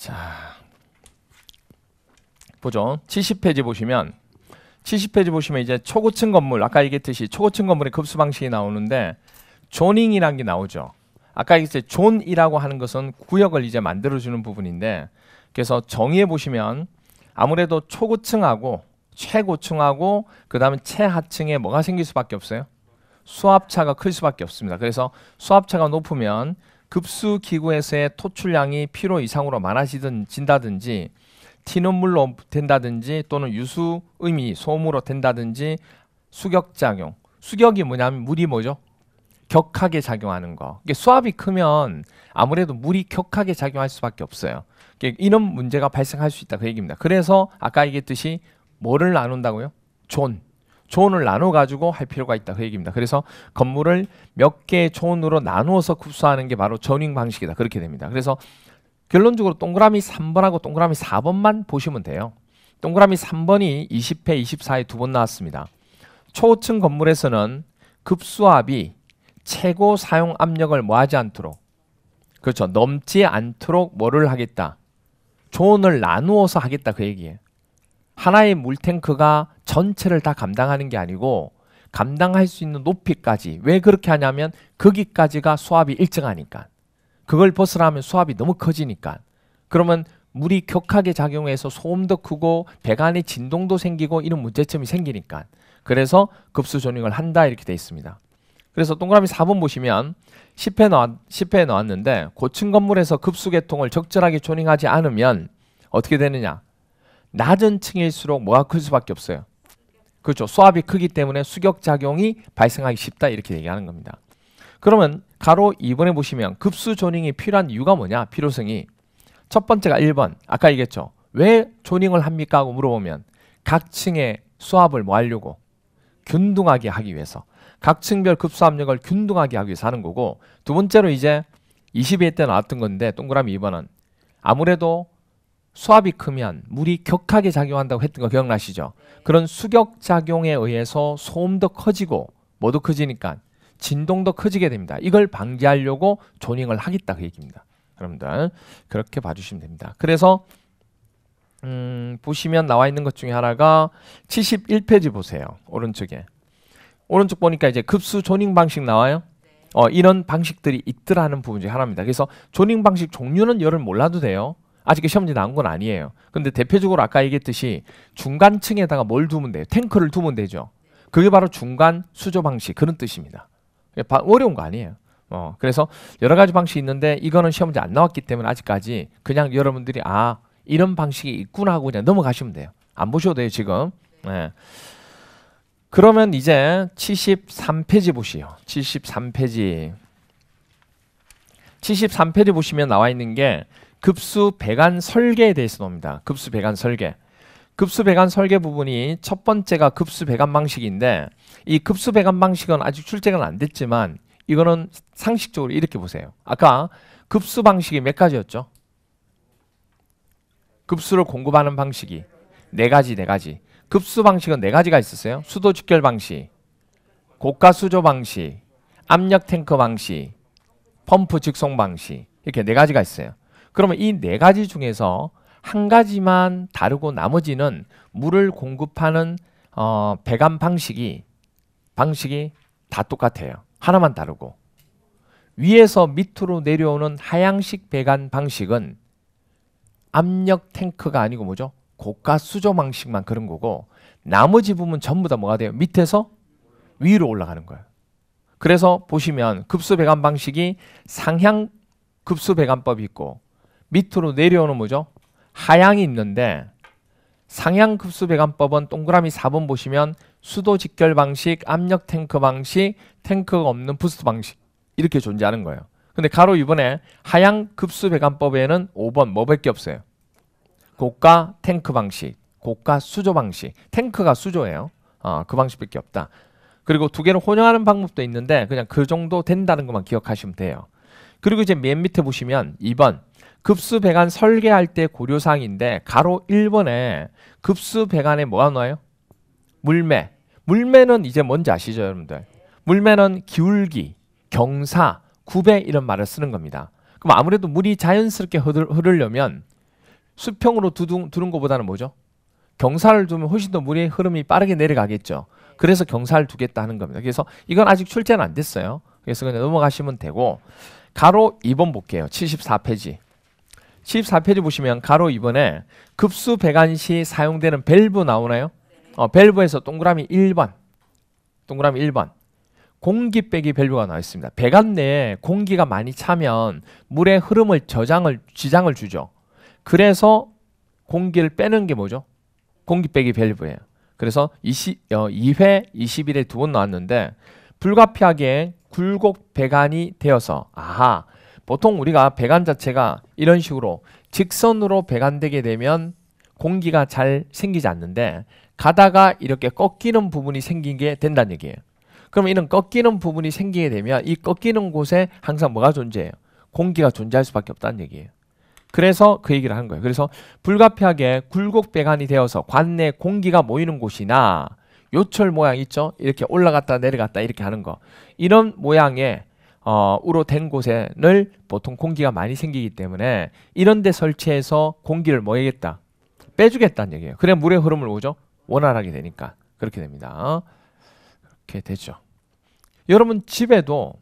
자, 보죠. 70페이지 보시면 이제 초고층 건물, 아까 얘기했듯이 초고층 건물의 급수 방식이 나오는데 조닝이라는 게 나오죠. 아까 이제 존이라고 하는 것은 구역을 이제 만들어주는 부분인데, 그래서 정의해 보시면 아무래도 초고층하고 최고층하고 그 다음에 최하층에 뭐가 생길 수밖에 없어요? 수압차가 클 수밖에 없습니다. 그래서 수압차가 높으면 급수 기구에서의 토출량이 필요 이상으로 많아진다든지 튀는물로 된다든지 또는 유수음이 소음으로 된다든지 수격작용. 수격이 뭐냐면 물이 뭐죠? 격하게 작용하는 거. 이게 수압이 크면 아무래도 물이 격하게 작용할 수밖에 없어요. 이런 문제가 발생할 수 있다 그 얘기입니다. 그래서 아까 얘기했듯이 뭐를 나눈다고요? 존을 나눠 가지고 할 필요가 있다 그 얘기입니다. 그래서 건물을 몇 개의 존으로 나누어서 급수하는 게 바로 조닝 방식이다 그렇게 됩니다. 그래서 결론적으로 동그라미 3번하고 동그라미 4번만 보시면 돼요. 동그라미 3번이 20회, 24회 두 번 나왔습니다. 초층 건물에서는 급수압이 최고 사용 압력을 뭐하지 않도록, 그렇죠, 넘지 않도록 뭐를 하겠다? 존을 나누어서 하겠다 그 얘기예요. 하나의 물탱크가 전체를 다 감당하는 게 아니고 감당할 수 있는 높이까지. 왜 그렇게 하냐면 거기까지가 수압이 일정하니까. 그걸 벗어나면 수압이 너무 커지니까. 그러면 물이 격하게 작용해서 소음도 크고 배관의 진동도 생기고 이런 문제점이 생기니까. 그래서 급수 조닝을 한다 이렇게 돼 있습니다. 그래서 동그라미 4번 보시면 10회 나왔는데 고층 건물에서 급수 계통을 적절하게 조닝하지 않으면 어떻게 되느냐? 낮은 층일수록 뭐가 클 수밖에 없어요. 그렇죠. 수압이 크기 때문에 수격작용이 발생하기 쉽다 이렇게 얘기하는 겁니다. 그러면 가로 2번에 보시면 급수 조닝이 필요한 이유가 뭐냐? 필요성이. 첫 번째가 1번. 아까 얘기했죠. 왜 조닝을 합니까? 하고 물어보면 각 층의 수압을 뭐 하려고? 균등하게 하기 위해서. 각 층별 급수 압력을 균등하게 하기 위해서 하는 거고, 두 번째로 이제 22회 때 나왔던 건데 동그라미 2번은 아무래도 수압이 크면 물이 격하게 작용한다고 했던 거 기억나시죠? 그런 수격작용에 의해서 소음도 커지고 뭐도 커지니까 진동도 커지게 됩니다. 이걸 방지하려고 조닝을 하겠다 그 얘기입니다. 여러분들 그렇게 봐주시면 됩니다. 그래서 보시면 나와 있는 것 중에 하나가 71페이지 보세요. 오른쪽에. 오른쪽 보니까 이제 급수 조닝 방식 나와요. 이런 방식들이 있더라는 부분 중에 하나입니다. 그래서 조닝 방식 종류는 열을 몰라도 돼요. 아직 시험지 나온 건 아니에요. 근데 대표적으로 아까 얘기했듯이 중간층에다가 뭘 두면 돼요? 탱크를 두면 되죠. 그게 바로 중간 수조 방식 그런 뜻입니다. 어려운 거 아니에요. 그래서 여러 가지 방식이 있는데 이거는 시험지 안 나왔기 때문에 아직까지 그냥 여러분들이 이런 방식이 있구나 하고 그냥 넘어가시면 돼요. 안 보셔도 돼요 지금. 네. 그러면 이제 73페이지 보시죠. 73페이지 보시면 나와 있는 게 급수 배관 설계에 대해서 나옵니다. 급수 배관 설계. 급수 배관 설계 부분이 첫 번째가 급수 배관 방식인데 이 급수 배관 방식은 아직 출제가 안 됐지만 이거는 상식적으로 이렇게 보세요. 아까 급수 방식이 몇 가지였죠? 급수를 공급하는 방식이 네 가지. 급수 방식은 네 가지가 있었어요. 수도 직결 방식, 고가 수조 방식, 압력 탱크 방식, 펌프 직송 방식 이렇게 네 가지가 있어요. 그러면 이 네 가지 중에서 한 가지만 다르고 나머지는 물을 공급하는 배관 방식이 다 똑같아요. 하나만 다르고 위에서 밑으로 내려오는 하향식 배관 방식은 압력 탱크가 아니고 뭐죠? 고가 수조 방식만 그런 거고 나머지 부분 전부 다 뭐가 돼요? 밑에서 위로 올라가는 거예요. 그래서 보시면 급수 배관 방식이 상향 급수 배관법이 있고 밑으로 내려오는 뭐죠? 하향이 있는데 상향 급수 배관법은 동그라미 4번 보시면 수도 직결 방식, 압력 탱크 방식, 탱크가 없는 부스트 방식 이렇게 존재하는 거예요. 근데 가로 이번에 하향 급수 배관법에는 5번 뭐밖에 없어요. 고가 탱크 방식, 고가 수조 방식. 탱크가 수조예요. 그 방식밖에 없다. 그리고 두 개를 혼용하는 방법도 있는데 그냥 그 정도 된다는 것만 기억하시면 돼요. 그리고 이제 맨 밑에 보시면 2번 급수 배관 설계할 때 고려사항인데 가로 1번에 급수 배관에 뭐가 나와요? 물매. 물매는 이제 뭔지 아시죠 여러분들? 물매는 기울기, 경사, 구배 이런 말을 쓰는 겁니다. 그럼 아무래도 물이 자연스럽게 흐르려면 수평으로 두는 것보다는 뭐죠? 경사를 두면 훨씬 더 물의 흐름이 빠르게 내려가겠죠. 그래서 경사를 두겠다 하는 겁니다. 그래서 이건 아직 출제는 안 됐어요. 그래서 그냥 넘어가시면 되고, 가로 2번 볼게요. 74페이지. 74페이지 보시면 가로 2번에 급수 배관 시 사용되는 밸브 나오나요? 밸브에서 동그라미 1번. 동그라미 1번. 공기 빼기 밸브가 나와 있습니다. 배관 내에 공기가 많이 차면 물의 흐름을 지장을 주죠. 그래서 공기를 빼는 게 뭐죠? 공기 빼기 밸브예요. 그래서 2회 20일에 2번 나왔는데, 불가피하게 굴곡 배관이 되어서, 보통 우리가 배관 자체가 이런 식으로 직선으로 배관되게 되면 공기가 잘 생기지 않는데, 가다가 이렇게 꺾이는 부분이 생기게 된다는 얘기예요. 그럼 이런 꺾이는 부분이 생기게 되면 이 꺾이는 곳에 항상 뭐가 존재해요? 공기가 존재할 수밖에 없다는 얘기예요. 그래서 그 얘기를 하는 거예요. 그래서 불가피하게 굴곡 배관이 되어서 관 내 공기가 모이는 곳이나 요철 모양 있죠? 이렇게 올라갔다 내려갔다 이렇게 하는 거. 이런 모양의 우로 된 곳에는 보통 공기가 많이 생기기 때문에 이런 데 설치해서 공기를 뭐 해야겠다? 빼주겠다는 얘기예요. 그래 물의 흐름을 오죠? 원활하게 되니까. 그렇게 됩니다. 그렇게 되죠. 여러분 집에도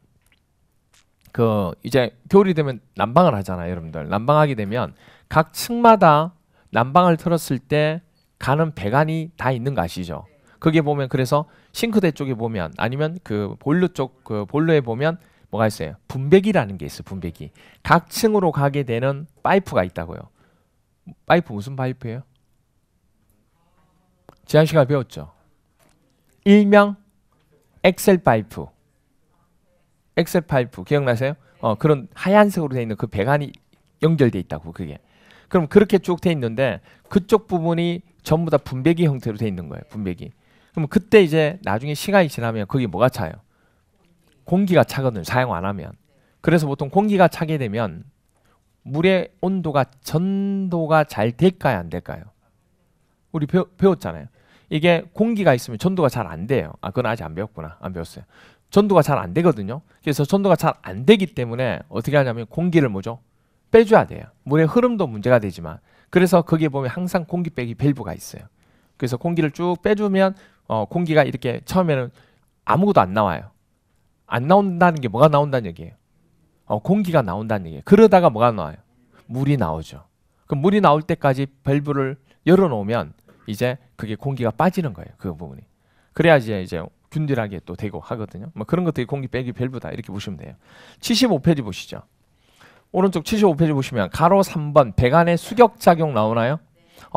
이제 겨울이 되면 난방을 하잖아요, 여러분들. 난방하게 되면 각 층마다 난방을 틀었을 때 가는 배관이 다 있는 거 아시죠? 거기에 보면 그래서 싱크대 쪽에 보면 아니면 그 보일러 쪽 그 보일러에 보면 뭐가 있어요? 분배기라는 게 있어요. 분배기. 각 층으로 가게 되는 파이프가 있다고요. 파이프 무슨 파이프예요? 지난 시간에 배웠죠. 일명 엑셀 파이프. 엑셀 파이프 기억나세요? 그런 하얀색으로 되어 있는 그 배관이 연결돼 있다고 그게. 그럼 그렇게 쭉 돼 있는데 그쪽 부분이 전부 다 분배기 형태로 돼 있는 거예요. 분배기. 그럼 그때 이제 나중에 시간이 지나면 거기 뭐가 차요? 공기가 차거든요. 사용 안 하면. 그래서 보통 공기가 차게 되면 물의 온도가 전도가 잘 될까요? 안 될까요? 우리 배웠잖아요. 이게 공기가 있으면 전도가 잘 안 돼요. 그건 아직 안 배웠구나. 안 배웠어요. 전도가 잘 안 되거든요. 그래서 전도가 잘 안 되기 때문에 어떻게 하냐면 공기를 뭐죠? 빼줘야 돼요. 물의 흐름도 문제가 되지만. 그래서 거기에 보면 항상 공기 빼기 밸브가 있어요. 그래서 공기를 쭉 빼주면 공기가 이렇게 처음에는 아무것도 안 나와요. 안 나온다는 게 뭐가 나온다는 얘기예요? 공기가 나온다는 얘기예요. 그러다가 뭐가 나와요? 물이 나오죠. 그럼 물이 나올 때까지 밸브를 열어놓으면 이제 그게 공기가 빠지는 거예요. 그 부분이. 그래야지 이제 균일하게 또 되고 하거든요. 뭐 그런 것들이 공기 빼기 밸브다 이렇게 보시면 돼요. 75페이지 보시죠. 오른쪽 75페이지 보시면 가로 3번 배관의 수격작용 나오나요?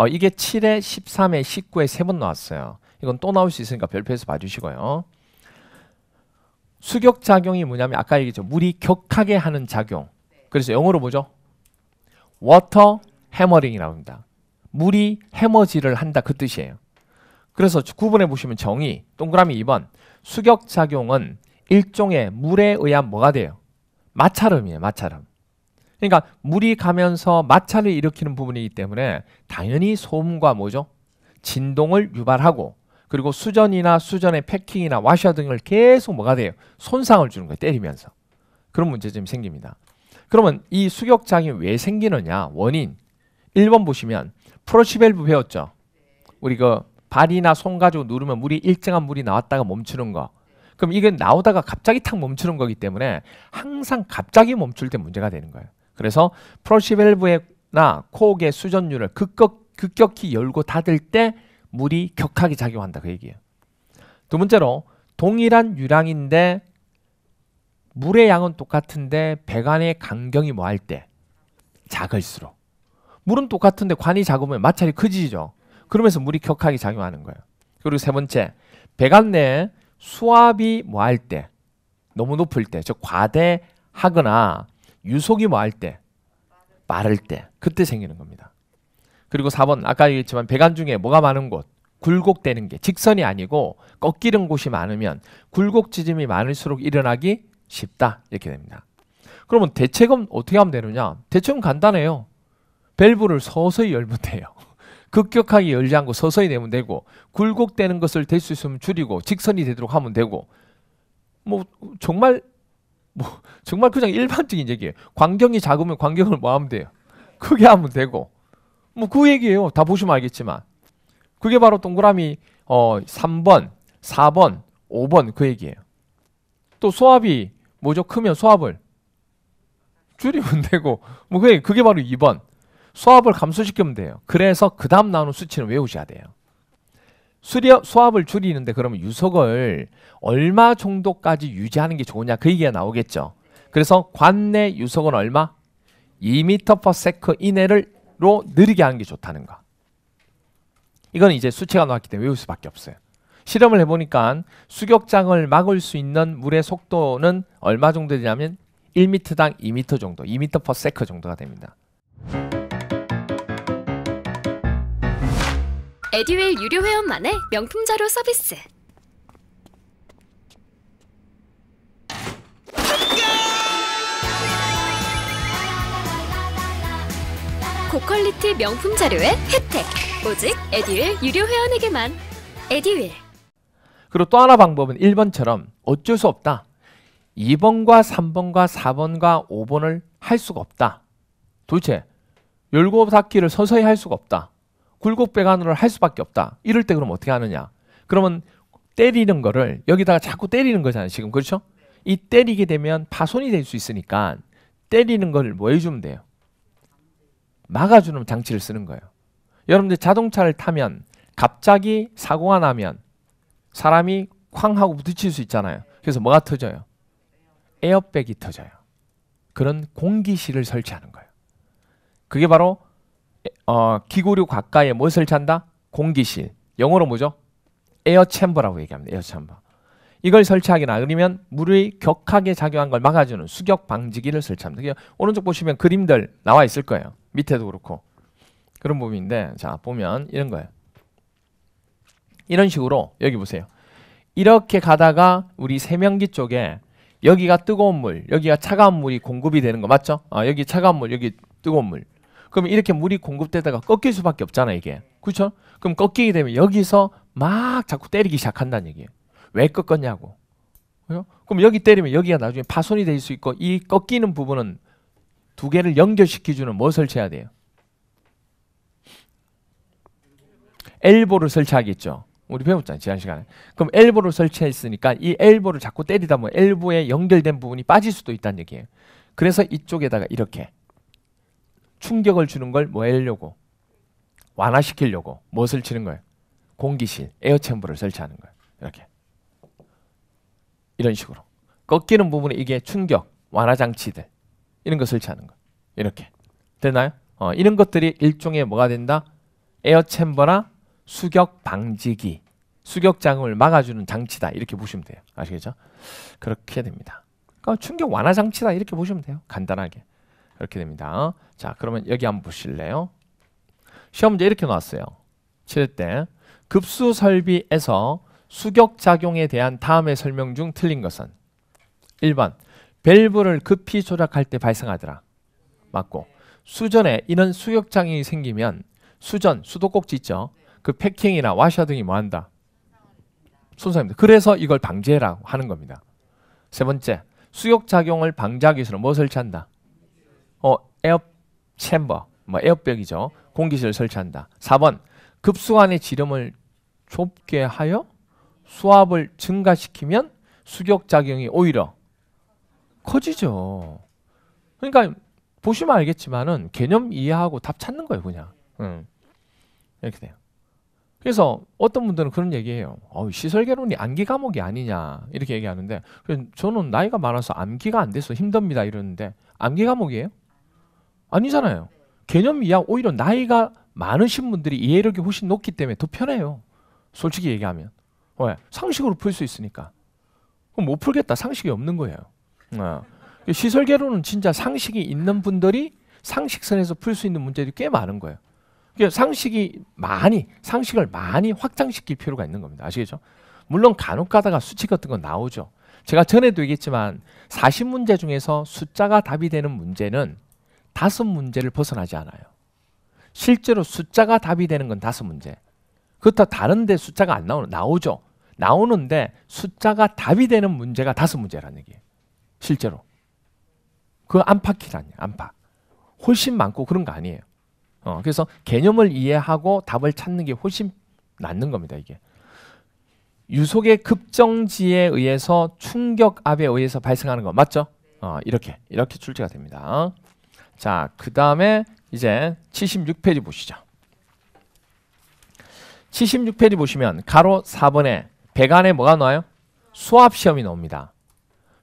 이게 7회, 13회, 19회 3번 나왔어요. 이건 또 나올 수 있으니까 별표에서 봐주시고요. 수격작용이 뭐냐면 아까 얘기했죠. 물이 격하게 하는 작용. 그래서 영어로 뭐죠? 워터 해머링이라고 합니다. 물이 해머질을 한다 그 뜻이에요. 그래서 9번에 보시면 정의 동그라미 2번 수격작용은 일종의 물에 의한 뭐가 돼요? 마찰음이에요. 마찰음. 그러니까 물이 가면서 마찰을 일으키는 부분이기 때문에 당연히 소음과 뭐죠? 진동을 유발하고 그리고 수전이나 수전의 패킹이나 와셔 등을 계속 뭐가 돼요? 손상을 주는 거예요. 때리면서. 그런 문제점이 생깁니다. 그러면 이 수격작용이 왜 생기느냐? 원인 1번 보시면 프로시 밸브 배웠죠? 우리 그 발이나 손 가지고 누르면 물이 일정한 물이 나왔다가 멈추는 거. 그럼 이게 나오다가 갑자기 탁 멈추는 거기 때문에 항상 갑자기 멈출 때 문제가 되는 거예요. 그래서 프로시 밸브나 코옥의 수전율을 급격히 열고 닫을 때 물이 격하게 작용한다 그 얘기예요. 두 번째로 동일한 유량인데 물의 양은 똑같은데 배관의 간경이 뭐 할 때? 작을수록. 물은 똑같은데 관이 작으면 마찰이 커지죠. 그러면서 물이 격하게 작용하는 거예요. 그리고 세 번째, 배관 내에 수압이 뭐 할 때? 너무 높을 때, 즉 과대하거나 유속이 뭐 할 때? 빠를 때. 그때 생기는 겁니다. 그리고 4번 아까 얘기했지만 배관 중에 뭐가 많은 곳? 굴곡되는 게 직선이 아니고 꺾이는 곳이 많으면 굴곡 지짐이 많을수록 일어나기 쉽다 이렇게 됩니다. 그러면 대책은 어떻게 하면 되느냐? 대책은 간단해요. 밸브를 서서히 열면 돼요. 급격하게 열지 않고 서서히 내면 되고 굴곡되는 것을 될 수 있으면 줄이고 직선이 되도록 하면 되고 정말 그냥 일반적인 얘기예요. 광경이 작으면 광경을 뭐 하면 돼요? 크게 하면 되고 뭐 그 얘기예요. 다 보시면 알겠지만. 그게 바로 동그라미 3번, 4번, 5번 그 얘기예요. 또 소합이 뭐죠? 크면 소합을 줄이면 되고 뭐 그게 바로 2번. 소합을 감소시키면 돼요. 그래서 그 다음 나오는 수치는 외우셔야 돼요. 소합을 줄이는데 그러면 유속을 얼마 정도까지 유지하는 게 좋으냐 그 얘기가 나오겠죠. 그래서 관내 유속은 얼마? 2m/s 이내로 느리게 하는 게 좋다는 거. 이건 이제 수치가 나왔기 때문에 외울 수밖에 없어요. 실험을 해보니까 수격장을 막을 수 있는 물의 속도는 얼마 정도 되냐면 1m당 2m 정도, 2m/s 정도가 됩니다. 에듀윌 유료 회원만의 명품 자료 서비스. 고퀄리티 명품 자료의 혜택. 오직 에듀윌 유료 회원에게만. 에듀윌. 그리고 또 하나 방법은 1번처럼 어쩔 수 없다. 2번과 3번과 4번과 5번을 할 수가 없다. 도대체 열고 닫기를 서서히 할 수가 없다. 굴곡배관으로 할 수밖에 없다. 이럴 때 그럼 어떻게 하느냐? 그러면 때리는 거를 여기다가 자꾸 때리는 거잖아요. 지금 그렇죠? 이 때리게 되면 파손이 될 수 있으니까 때리는 걸 뭐 해주면 돼요? 막아주는 장치를 쓰는 거예요. 여러분들 자동차를 타면 갑자기 사고가 나면 사람이 쾅 하고 부딪힐 수 있잖아요. 그래서 뭐가 터져요? 에어백이 터져요. 그런 공기실을 설치하는 거예요. 그게 바로 기구류 가까이에 뭘 설치한다? 공기실. 영어로 뭐죠? 에어챔버라고 얘기합니다. 에어챔버. 이걸 설치하기나 그러면 물이 격하게 작용한 걸 막아주는 수격 방지기를 설치합니다. 오른쪽 보시면 그림들 나와 있을 거예요. 밑에도 그렇고 그런 부분인데 자 보면 이런 거예요. 이런 식으로 여기 보세요. 이렇게 가다가 우리 세면기 쪽에 여기가 뜨거운 물, 여기가 차가운 물이 공급이 되는 거 맞죠? 여기 차가운 물, 여기 뜨거운 물. 그럼 이렇게 물이 공급되다가 꺾일 수밖에 없잖아 이게. 그렇죠? 그럼 꺾이게 되면 여기서 막 자꾸 때리기 시작한다는 얘기예요. 왜 꺾었냐고. 그렇죠? 그럼 여기 때리면 여기가 나중에 파손이 될 수 있고 이 꺾이는 부분은 두 개를 연결시켜주는 뭐 설치해야 돼요? 엘보를 설치하겠죠. 우리 배웠잖아요. 지난 시간에. 그럼 엘보를 설치했으니까 이 엘보를 자꾸 때리다 보면 엘보에 연결된 부분이 빠질 수도 있다는 얘기예요. 그래서 이쪽에다가 이렇게 충격을 주는 걸 뭐 하려고? 완화시키려고 뭐 설치는 거예요? 공기실, 에어챔버를 설치하는 거예요. 이렇게. 이런 식으로. 꺾이는 부분에 이게 충격, 완화 장치들 이런 거 설치하는 거. 이렇게. 되나요? 이런 것들이 일종의 뭐가 된다? 에어챔버나 수격 방지기, 수격 자금을 막아주는 장치다. 이렇게 보시면 돼요. 아시겠죠? 그렇게 됩니다. 그러니까 충격 완화 장치다. 이렇게 보시면 돼요. 간단하게. 그렇게 됩니다. 자, 그러면 여기 한번 보실래요? 시험 문제 이렇게 나왔어요. 7때 급수 설비에서 수격 작용에 대한 다음의 설명 중 틀린 것은 1번 밸브를 급히 조작할 때 발생하더라. 맞고 수전에 이런 수격 작용이 생기면 수전, 수도꼭지 있죠. 그 패킹이나 와셔 등이 뭐한다? 손상입니다. 그래서 이걸 방지해라 하는 겁니다. 세 번째 수격 작용을 방지하기 위해서는 뭐 설치한다? 에어 챔버, 뭐 에어백이죠. 공기실을 설치한다. 4번 급수관의 지름을 좁게 하여 수압을 증가시키면 수격 작용이 오히려 커지죠. 그러니까 보시면 알겠지만은 개념 이해하고 답 찾는 거예요, 그냥. 이렇게 돼요. 그래서 어떤 분들은 그런 얘기해요. 시설개론이 암기 과목이 아니냐 이렇게 얘기하는데 저는 나이가 많아서 암기가 안 돼서 힘듭니다 이러는데 암기 과목이에요? 아니잖아요. 개념 이해 오히려 나이가 많으신 분들이 이해력이 훨씬 높기 때문에 더 편해요. 솔직히 얘기하면. 왜? 상식으로 풀 수 있으니까. 그럼 못 풀겠다. 상식이 없는 거예요. 시설개론은 진짜 상식이 있는 분들이 상식선에서 풀 수 있는 문제들이 꽤 많은 거예요. 그러니까 상식을 많이 확장시킬 필요가 있는 겁니다. 아시겠죠? 물론 간혹 가다가 수치 같은 건 나오죠. 제가 전에도 얘기했지만 40문제 중에서 숫자가 답이 되는 문제는 5문제를 벗어나지 않아요. 실제로 숫자가 답이 되는 건 5문제. 그렇다 다른데 숫자가 안 나오죠. 나오는데 숫자가 답이 되는 문제가 5문제라는 얘기예요. 실제로. 그거 안팎이라니요. 안팎. 훨씬 많고 그런 거 아니에요. 그래서 개념을 이해하고 답을 찾는 게 훨씬 낫는 겁니다. 이게 유속의 급정지에 의해서 충격압에 의해서 발생하는 거 맞죠? 이렇게 출제가 됩니다. 자, 그 다음에 이제 76페이지 보시죠. 76페이지 보시면 가로 4번에 배관에 뭐가 나와요? 수압시험이 나옵니다.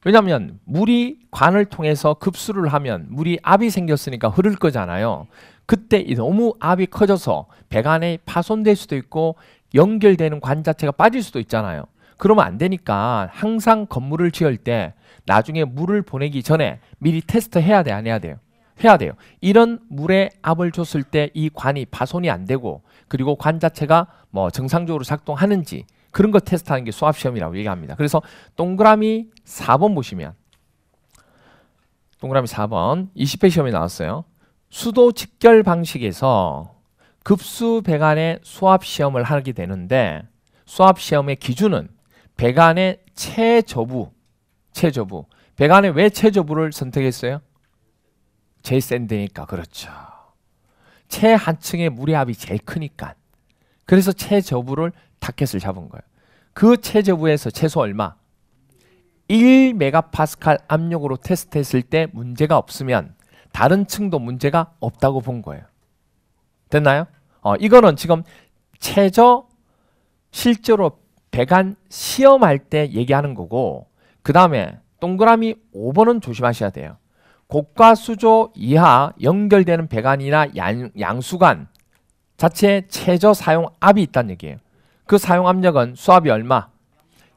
왜냐하면 물이 관을 통해서 급수를 하면 물이 압이 생겼으니까 흐를 거잖아요. 그때 너무 압이 커져서 배관에 파손될 수도 있고 연결되는 관 자체가 빠질 수도 있잖아요. 그러면 안 되니까 항상 건물을 지을 때 나중에 물을 보내기 전에 미리 테스트 해야 돼, 안 해야 돼요? 해야 돼요. 이런 물에 압을 줬을 때 이 관이 파손이 안 되고 그리고 관 자체가 뭐 정상적으로 작동하는지 그런 거 테스트하는 게 수압시험이라고 얘기합니다. 그래서 동그라미 4번 보시면 동그라미 4번 20회 시험이 나왔어요. 수도 직결 방식에서 급수 배관의 수압시험을 하게 되는데 수압시험의 기준은 배관의 최저부 배관에 왜 최저부를 선택했어요? 제일 센 데니까. 그렇죠. 최하층의 물의 압이 제일 크니까. 그래서 최저부를 타켓을 잡은 거예요. 그 최저부에서 최소 얼마? 1메가파스칼 압력으로 테스트했을 때 문제가 없으면 다른 층도 문제가 없다고 본 거예요. 됐나요? 이거는 지금 최저 실제로 배관 시험할 때 얘기하는 거고 그 다음에 동그라미 5번은 조심하셔야 돼요. 고가 수조 이하 연결되는 배관이나 양수관 자체에 최저 사용 압이 있다는 얘기예요. 그 사용 압력은 수압이 얼마?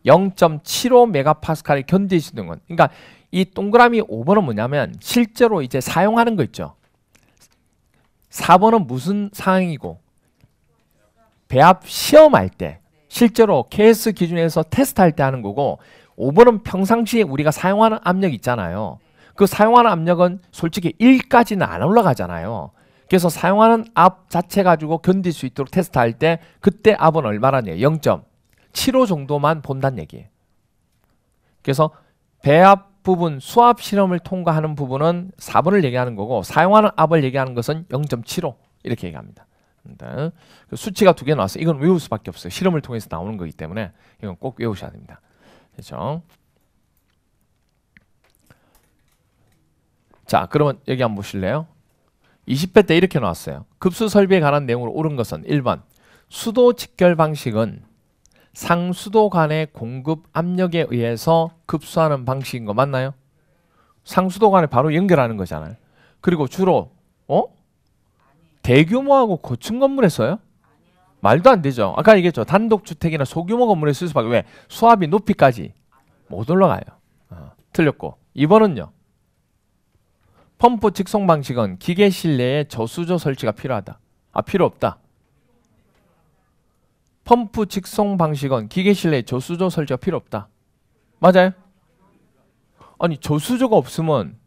0.75메가파스칼을 견딜 수 있는 건. 그러니까 이 동그라미 5번은 뭐냐면 실제로 이제 사용하는 거 있죠. 4번은 무슨 상황이고 배압 시험할 때 실제로 KS 기준에서 테스트할 때 하는 거고 5번은 평상시에 우리가 사용하는 압력 있잖아요. 그 사용하는 압력은 솔직히 1까지는 안 올라가잖아요. 그래서 사용하는 압 자체 가지고 견딜 수 있도록 테스트할 때 그때 압은 얼마라냐? 0.75 정도만 본다는 얘기예요. 그래서 배압 부분, 수압 실험을 통과하는 부분은 4번을 얘기하는 거고 사용하는 압을 얘기하는 것은 0.75 이렇게 얘기합니다. 수치가 두 개 나왔어요. 이건 외울 수밖에 없어요. 실험을 통해서 나오는 거기 때문에 이건 꼭 외우셔야 됩니다. 그렇죠? 자, 그러면 여기 한번 보실래요? 20회 때 이렇게 나왔어요. 급수 설비에 관한 내용으로 옳은 것은 1번 수도 직결 방식은 상수도 간의 공급 압력에 의해서 급수하는 방식인 거 맞나요? 상수도 간에 바로 연결하는 거잖아요. 그리고 주로 대규모하고 고층 건물에 써요? 말도 안 되죠. 아까 얘기했죠. 단독주택이나 소규모 건물에 쓸 수밖에. 왜? 수압이 높이까지 못 올라가요. 틀렸고 2번은요. 펌프 직송 방식은 기계 실내에 저수조 설치가 필요하다. 필요 없다. 펌프 직송 방식은 기계 실내에 저수조 설치가 필요 없다. 맞아요? 아니 저수조가 없으면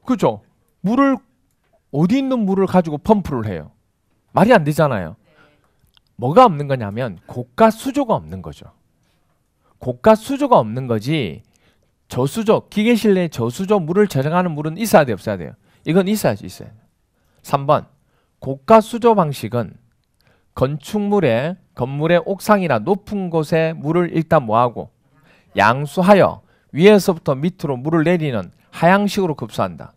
그죠? 물을 어디 있는 물을 가지고 펌프를 해요. 말이 안 되잖아요. 뭐가 없는 거냐면 고가 수조가 없는 거죠. 고가 수조가 없는 거지. 저수조, 기계 실내에 저수조 물을 저장하는 물은 있어야 돼요, 없어야 돼요? 이건 있어야지, 있어야 돼요. 3번 고가 수조 방식은 건축물에 건물의 옥상이나 높은 곳에 물을 일단 뭐하고 양수하여 위에서부터 밑으로 물을 내리는 하향식으로 급수한다.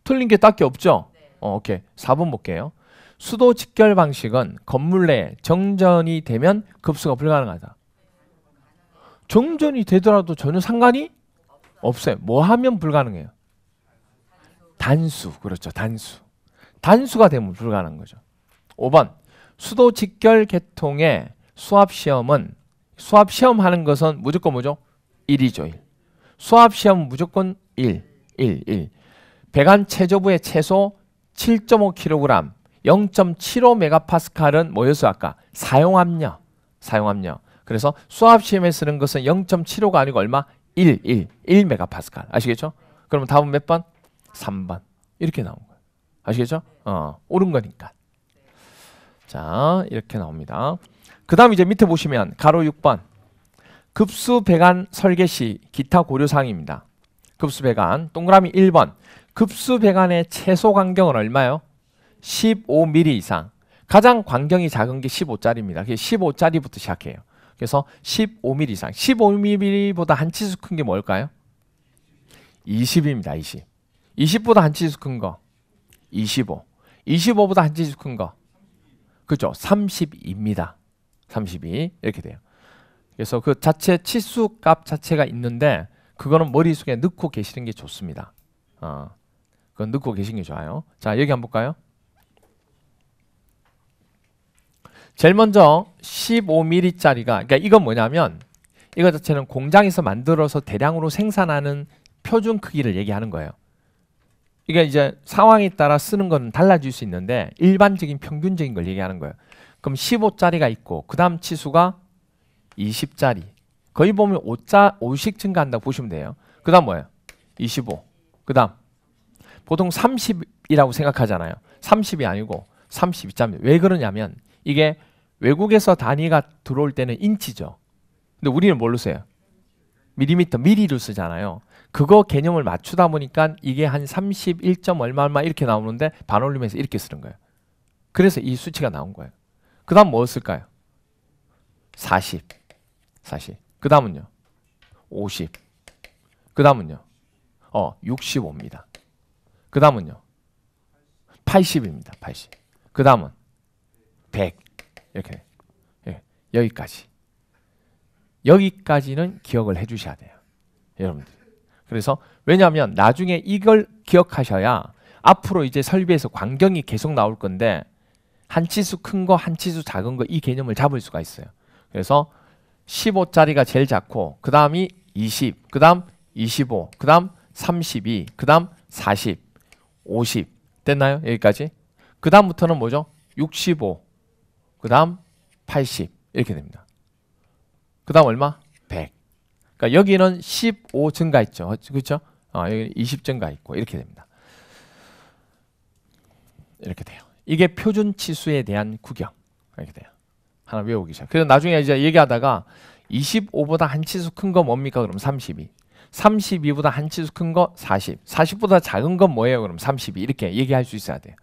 틀린 게 딱히 없죠? 오케이. 4번 볼게요. 수도 직결 방식은 건물 내에 정전이 되면 급수가 불가능하다. 정전이 되더라도 전혀 상관이 없어요. 뭐 하면 불가능해요? 단수. 그렇죠. 단수. 단수가 되면 불가능한 거죠. 5번 수도 직결 계통의 수압시험은 수압시험하는 것은 무조건 뭐죠? 1이죠. 1. 수압시험은 무조건 1. 배관 최저부의 최소 7.5kg 0.75메가파스칼은 뭐였어요? 아까 사용압력. 그래서 수압시험에 쓰는 것은 0.75가 아니고 얼마? 1메가파스칼. 아시겠죠? 그러면 답은 몇 번? 3번. 이렇게 나온 거예요. 아시겠죠? 옳은 거니까. 자, 이렇게 나옵니다. 그 다음 이제 밑에 보시면 가로 6번 급수 배관 설계 시 기타 고려사항입니다. 급수 배관 동그라미 1번 급수 배관의 최소 간격은 얼마요? 15mm 이상. 가장 광경이 작은 게 15짜리입니다. 그게 15짜리부터 시작해요. 그래서 15mm 이상. 15mm보다 한 치수 큰 게 뭘까요? 20입니다. 20. 20보다 한 치수 큰 거 25. 25보다 한 치수 큰 거 그죠? 32입니다. 32 이렇게 돼요. 그래서 그 자체 치수 값 자체가 있는데 그거는 머릿속에 넣고 계시는 게 좋습니다. 그건 넣고 계시는 게 좋아요. 자, 여기 한번 볼까요? 제일 먼저 15mm짜리가 그러니까 이건 뭐냐면 이거 자체는 공장에서 만들어서 대량으로 생산하는 표준 크기를 얘기하는 거예요. 이게 이제 상황에 따라 쓰는 건 달라질 수 있는데 일반적인 평균적인 걸 얘기하는 거예요. 그럼 15짜리가 있고 그 다음 치수가 20짜리. 거의 보면 5씩 증가한다고 보시면 돼요. 그 다음 뭐예요? 25. 그 다음 보통 30이라고 생각하잖아요. 30이 아니고 32짜리. 왜 그러냐면 이게 외국에서 단위가 들어올 때는 인치죠. 근데 우리는 뭘로 써요? 밀리미터, 미리로 쓰잖아요. 그거 개념을 맞추다 보니까 이게 한 31. 얼마 이렇게 나오는데 반올림에서 이렇게 쓰는 거예요. 그래서 이 수치가 나온 거예요. 그 다음 뭐 쓸까요? 40. 그 다음은요? 50. 그 다음은요? 65입니다. 그 다음은요? 80입니다. 80. 그 다음은 100. 이렇게. 예, 여기까지. 여기까지는 기억을 해 주셔야 돼요. 여러분들. 그래서 왜냐하면 나중에 이걸 기억하셔야 앞으로 이제 설비에서 광경이 계속 나올 건데 한 치수 큰 거, 한 치수 작은 거 이 개념을 잡을 수가 있어요. 그래서 15짜리가 제일 작고 그 다음이 20, 그 다음 25, 그 다음 32, 그 다음 40, 50 됐나요? 여기까지. 그 다음부터는 뭐죠? 65, 그 다음 80 이렇게 됩니다. 그 다음 얼마? 100. 그러니까 여기는 15 증가했죠. 그렇죠? 여기 20 증가했고 이렇게 됩니다. 이렇게 돼요. 이게 표준 치수에 대한 구경. 이렇게 돼요. 하나 외우기 시작. 그래서 나중에 이제 얘기하다가 25보다 한 치수 큰 거 뭡니까? 그럼 32. 32보다 한 치수 큰 거 40. 40보다 작은 건 뭐예요? 그럼 32. 이렇게 얘기할 수 있어야 돼요.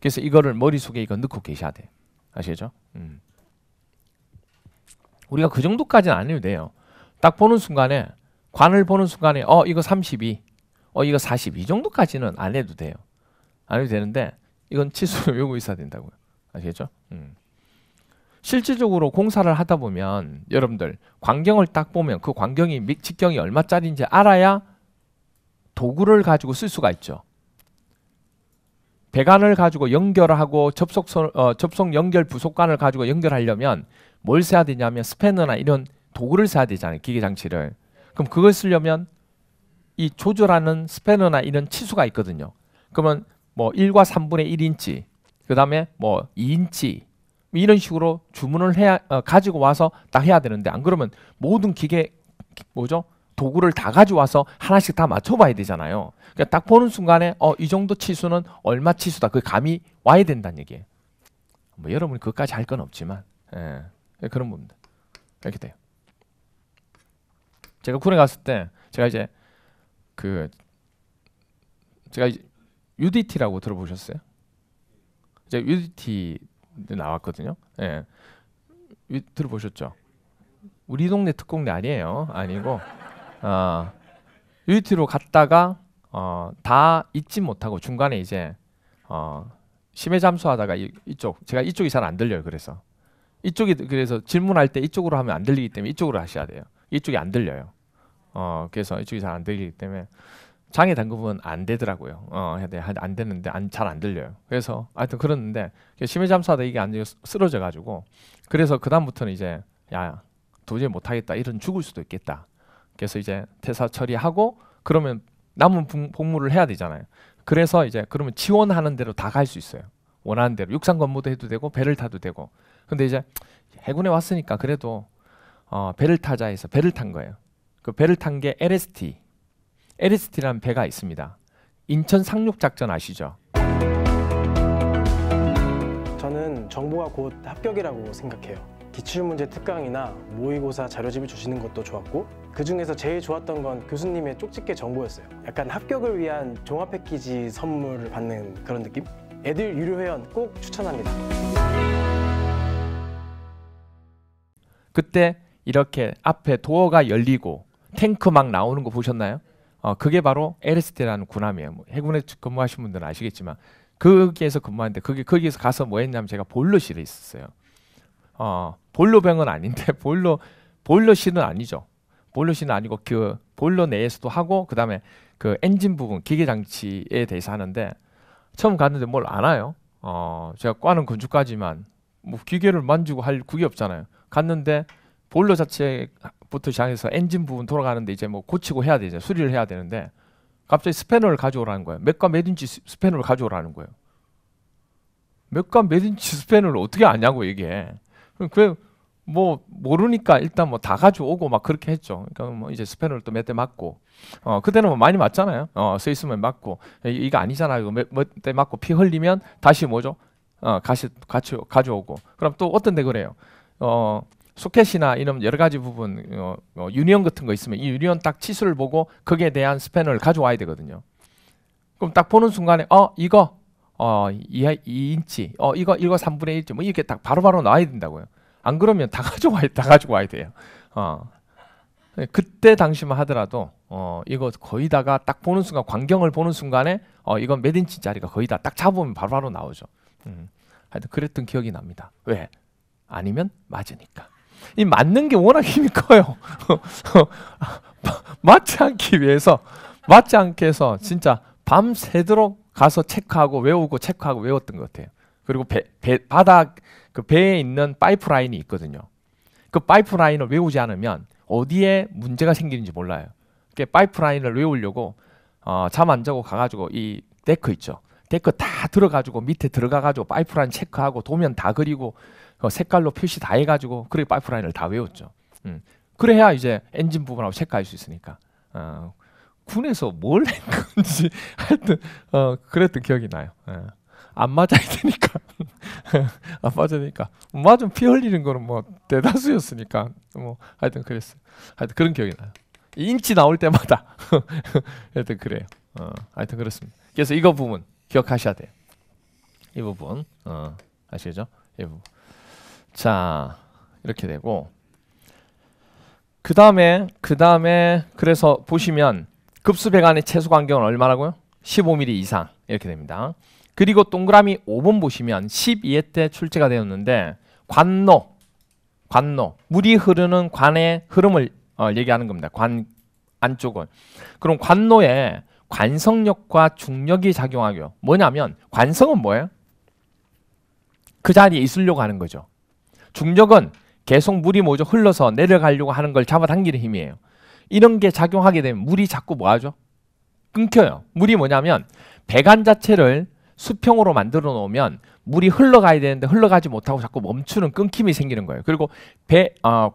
그래서 이거를 머릿속에 이거 넣고 계셔야 돼요. 아시겠죠? 우리가 그 정도까지는 안 해도 돼요. 딱 보는 순간에 관을 보는 순간에 이거 32, 이거 40 이 정도까지는 안 해도 돼요. 안 해도 되는데 이건 치수를 외우고 있어야 된다고요. 아시겠죠? 실질적으로 공사를 하다 보면 여러분들 광경을 딱 보면 그 광경이 직경이 얼마짜리인지 알아야 도구를 가지고 쓸 수가 있죠. 배관을 가지고 연결하고 접속 연결 부속관을 가지고 연결하려면 뭘 써야 되냐면 스패너나 이런 도구를 써야 되잖아요. 기계 장치를. 그럼 그걸 쓰려면 이 조절하는 스패너나 이런 치수가 있거든요. 그러면 뭐 1과 3분의 1인치, 그 다음에 뭐 2인치 이런 식으로 주문을 해야 가지고 와서 딱 해야 되는데 안 그러면 모든 기계 도구를 다 가져와서 하나씩 다 맞춰봐야 되잖아요. 그러니까 딱 보는 순간에 이 정도 치수는 얼마 치수다. 그 감이 와야 된다는 얘기예요. 뭐 여러분이 그것까지 할 건 없지만 그런 부분들 이렇게 돼요. 제가 군에 갔을 때 제가 이제 UDT라고 들어보셨어요? 제가 UDT 나왔거든요. 예. 들어보셨죠? 우리 동네 특공대 아니에요. 아니고 UDT로 갔다가 다 잊지 못하고 중간에 이제 심해 잠수하다가 제가 이쪽이 잘 안 들려요. 그래서 그래서 질문할 때 이쪽으로 하면 안 들리기 때문에 이쪽으로 하셔야 돼요. 이쪽이 안 들려요. 그래서 이쪽이 잘 안 들리기 때문에 장애 단급은 안 되더라고요. 안 되는데 잘 안 들려요. 그래서 하여튼 그랬는데 심해 잠수하다 이게 안 쓰러져 가지고 그래서 그 다음부터는 이제 야 도저히 못하겠다. 이런 죽을 수도 있겠다. 그래서 이제 퇴사 처리하고 그러면 남은 복무를 해야 되잖아요. 그래서 이제 그러면 지원하는 대로 다 갈 수 있어요. 원하는 대로 육상 근무도 해도 되고 배를 타도 되고. 근데 이제 해군에 왔으니까 그래도 배를 타자 해서 배를 탄 거예요. 그 배를 탄 게 LST라는 배가 있습니다. 인천 상륙작전 아시죠? 저는 정보가 곧 합격이라고 생각해요. 기출문제 특강이나 모의고사 자료집을 주시는 것도 좋았고 그 중에서 제일 좋았던 건 교수님의 쪽집게 정보였어요. 약간 합격을 위한 종합 패키지 선물을 받는 그런 느낌? 에듀윌 유료 회원 꼭 추천합니다. 그때 이렇게 앞에 도어가 열리고 탱크 막 나오는 거 보셨나요? 그게 바로 LST라는 군함이에요. 뭐 해군에 근무하신 분들은 아시겠지만 거기에서 근무하는데 거기에서 가서 뭐 했냐면 제가 보일러실에 있었어요. 보일러병은 아닌데 보일러실은 아니죠. 보일러실은 아니고 그 보일러 내에서도 하고 그다음에 그 엔진 부분 기계 장치에 대해서 하는데 처음 갔는데 뭘 안 와요. 제가 과는 건축가지만 뭐 기계를 만지고 할 그게 없잖아요. 갔는데 보일러 자체부터 시작해서 엔진 부분 돌아가는데 이제 뭐 고치고 해야 되죠. 수리를 해야 되는데 갑자기 스패너를 가져오라는 거예요. 몇과 몇 인치 스패너를 가져오라는 거예요. 몇과 몇 인치 스패너를 어떻게 아냐고 이게. 그 뭐 모르니까 일단 뭐 다 가져오고 막 그렇게 했죠. 그러니까 뭐 이제 스패너를 또 몇 대 맞고 그때는 뭐 많이 맞잖아요. 서 있으면 맞고 이거 아니잖아요. 몇 대 맞고 피 흘리면 다시 뭐죠? 같이 가져오고. 그럼 또 어떤 데 그래요. 소켓이나 이런 여러 가지 부분 유니온 같은 거 있으면 이 유니온 딱 치수를 보고 거기에 대한 스패너를 가져와야 되거든요. 그럼 딱 보는 순간에 이거 2인치 이거 3분의 1치 뭐 이렇게 딱 바로바로 나와야 된다고요. 안 그러면 다 가지고 와야 돼요. 그때 당시만 하더라도 이거 거의 다가 딱 보는 순간 광경을 보는 순간에 이건 몇 인치짜리가 거의 다 딱 잡으면 바로바로 나오죠. 하여튼 그랬던 기억이 납니다. 왜? 아니면 맞으니까. 이 맞는 게 워낙 힘이 커요. 맞지 않기 위해서 진짜 밤새도록 가서 체크하고 외우고 체크하고 외웠던 것 같아요. 그리고 바닥 그 배에 있는 파이프라인이 있거든요. 그 파이프라인을 외우지 않으면 어디에 문제가 생기는지 몰라요. 그 파이프라인을 외우려고 잠 안 자고 가가지고 이 데크 있죠. 데크 다 들어가지고 밑에 들어가가지고 파이프라인 체크하고 도면 다 그리고 색깔로 표시 다 해가지고 그리고 파이프라인을 다 외웠죠. 그래야 이제 엔진 부분하고 체크할 수 있으니까. 군에서 뭘 한 건지 하여튼 그랬던 기억이 나요. 안 맞아야 되니까 안 맞으니까 맞으면 피 흘리는 거는 뭐 대다수였으니까 뭐 하여튼 그랬어요. 하여튼 그런 기억이 나요. 인치 나올 때마다 하여튼 그래요. 하여튼 그렇습니다. 그래서 이거 부분 기억하셔야 돼요. 이 부분 아시죠? 이 부분. 자 이렇게 되고 그 다음에 그래서 보시면 급수배관의 최소 간격은 얼마라고요? 15mm 이상 이렇게 됩니다. 그리고 동그라미 5번 보시면 12회 때 출제가 되었는데 관로 물이 흐르는 관의 흐름을 얘기하는 겁니다. 관 안쪽은. 그럼 관로에 관성력과 중력이 작용하고요. 뭐냐면 관성은 뭐예요? 그 자리에 있으려고 하는 거죠. 중력은 계속 물이 뭐죠? 흘러서 내려가려고 하는 걸 잡아당기는 힘이에요. 이런 게 작용하게 되면 물이 자꾸 뭐하죠? 끊겨요. 물이 뭐냐면 배관 자체를 수평으로 만들어 놓으면 물이 흘러가야 되는데 흘러가지 못하고 자꾸 멈추는 끊김이 생기는 거예요. 그리고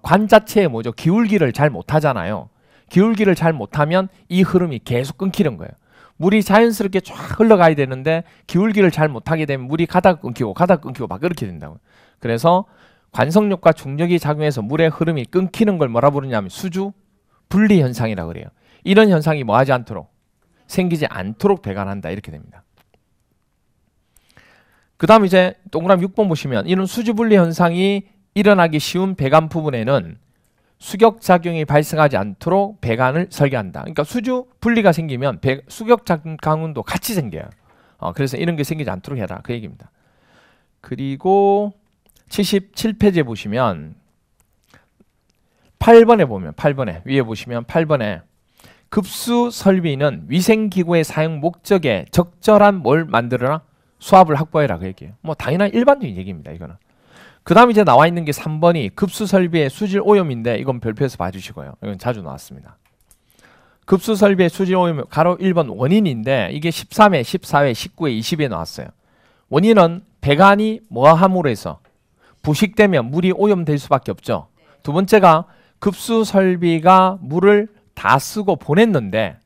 관 자체에 뭐죠? 기울기를 잘 못하잖아요. 기울기를 잘 못하면 이 흐름이 계속 끊기는 거예요. 물이 자연스럽게 쫙 흘러가야 되는데 기울기를 잘 못하게 되면 물이 가다가 끊기고 막 그렇게 된다고요. 그래서 관성력과 중력이 작용해서 물의 흐름이 끊기는 걸 뭐라 부르냐면 수주 분리 현상이라고 그래요. 이런 현상이 뭐 하지 않도록 생기지 않도록 배관한다 이렇게 됩니다. 그 다음 이제 동그라미 6번 보시면 이런 수주분리 현상이 일어나기 쉬운 배관 부분에는 수격작용이 발생하지 않도록 배관을 설계한다. 그러니까 수주 분리가 생기면 수격작용도 같이 생겨요. 그래서 이런 게 생기지 않도록 해라 그 얘기입니다. 그리고 77페이지에 보시면 8번에 위에 보시면 8번에 급수 설비는 위생기구의 사용 목적에 적절한 뭘 만들어라? 수압을 확보해라 그 얘기예요. 뭐 당연한 일반적인 얘기입니다. 이거는. 그 다음 이제 나와 있는 게 3번이 급수 설비의 수질 오염인데 이건 별표에서 봐주시고요. 이건 자주 나왔습니다. 급수 설비의 수질 오염 가로 1번 원인인데 이게 13회, 14회, 19회, 20회 나왔어요. 원인은 배관이 뭐함으로 해서 부식되면 물이 오염될 수밖에 없죠. 두 번째가 급수 설비가 물을 다 쓰고 보냈는데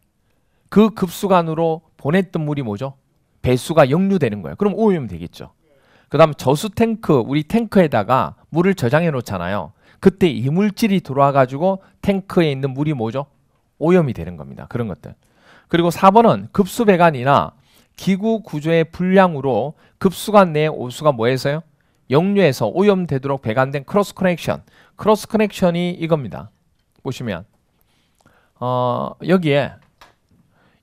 그 급수관으로 보냈던 물이 뭐죠? 배수가 역류되는 거예요. 그럼 오염이 되겠죠. 그 다음 저수 탱크, 우리 탱크에다가 물을 저장해 놓잖아요. 그때 이물질이 들어와 가지고 탱크에 있는 물이 뭐죠? 오염이 되는 겁니다. 그런 것들. 그리고 4번은 급수배관이나 기구 구조의 불량으로 급수관 내의 오수가 뭐해서요? 역류해서 오염되도록 배관된 크로스 커넥션. 크로스 커넥션이 이겁니다. 보시면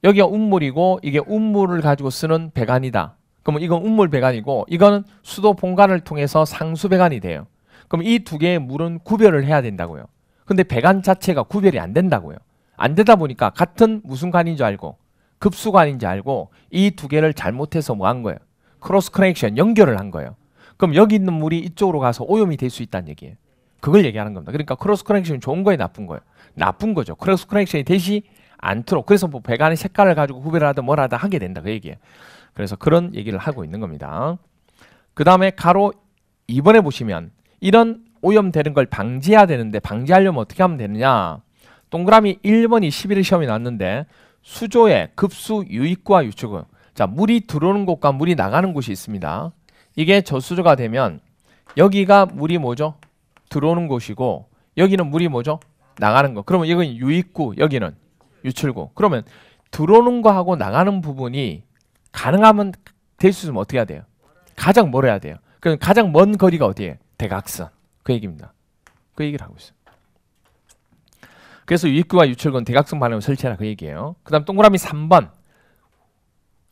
여기가 운물이고 이게 운물을 가지고 쓰는 배관이다. 그러면 이건 운물 배관이고 이거는 수도 본관을 통해서 상수 배관이 돼요. 그럼 이 두 개의 물은 구별을 해야 된다고요. 근데 배관 자체가 구별이 안 된다고요. 안 되다 보니까 같은 무슨 관인 줄 알고 급수관인 줄 알고 이 두 개를 잘못해서 뭐 한 거예요? 크로스 커넥션 연결을 한 거예요. 그럼 여기 있는 물이 이쪽으로 가서 오염이 될 수 있다는 얘기예요. 그걸 얘기하는 겁니다. 그러니까 크로스 커넥션이 좋은 거예요, 나쁜 거예요? 나쁜 거죠. 크로스 커넥션이 되지 않도록. 그래서 뭐 배관의 색깔을 가지고 구별을 하든 뭘 하든 하게 된다 그 얘기예요. 그래서 그런 얘기를 하고 있는 겁니다. 그 다음에 가로 2번에 보시면 이런 오염되는 걸 방지해야 되는데 방지하려면 어떻게 하면 되느냐. 동그라미 1번이 11일 시험이 나왔는데 수조의 급수 유입구와 유출구. 자, 물이 들어오는 곳과 물이 나가는 곳이 있습니다. 이게 저수조가 되면 여기가 물이 뭐죠? 들어오는 곳이고 여기는 물이 뭐죠? 나가는 거. 그러면 여기는 유입구, 여기는 유출구. 그러면 들어오는 거하고 나가는 부분이 가능하면 될 수 있으면 어떻게 해야 돼요? 가장 멀어야 돼요. 그럼 가장 먼 거리가 어디예요? 대각선. 그 얘기입니다. 그 얘기를 하고 있어요. 그래서 유입구와 유출구는 대각선 반응을 설치하라 그 얘기예요. 그 다음 동그라미 3번.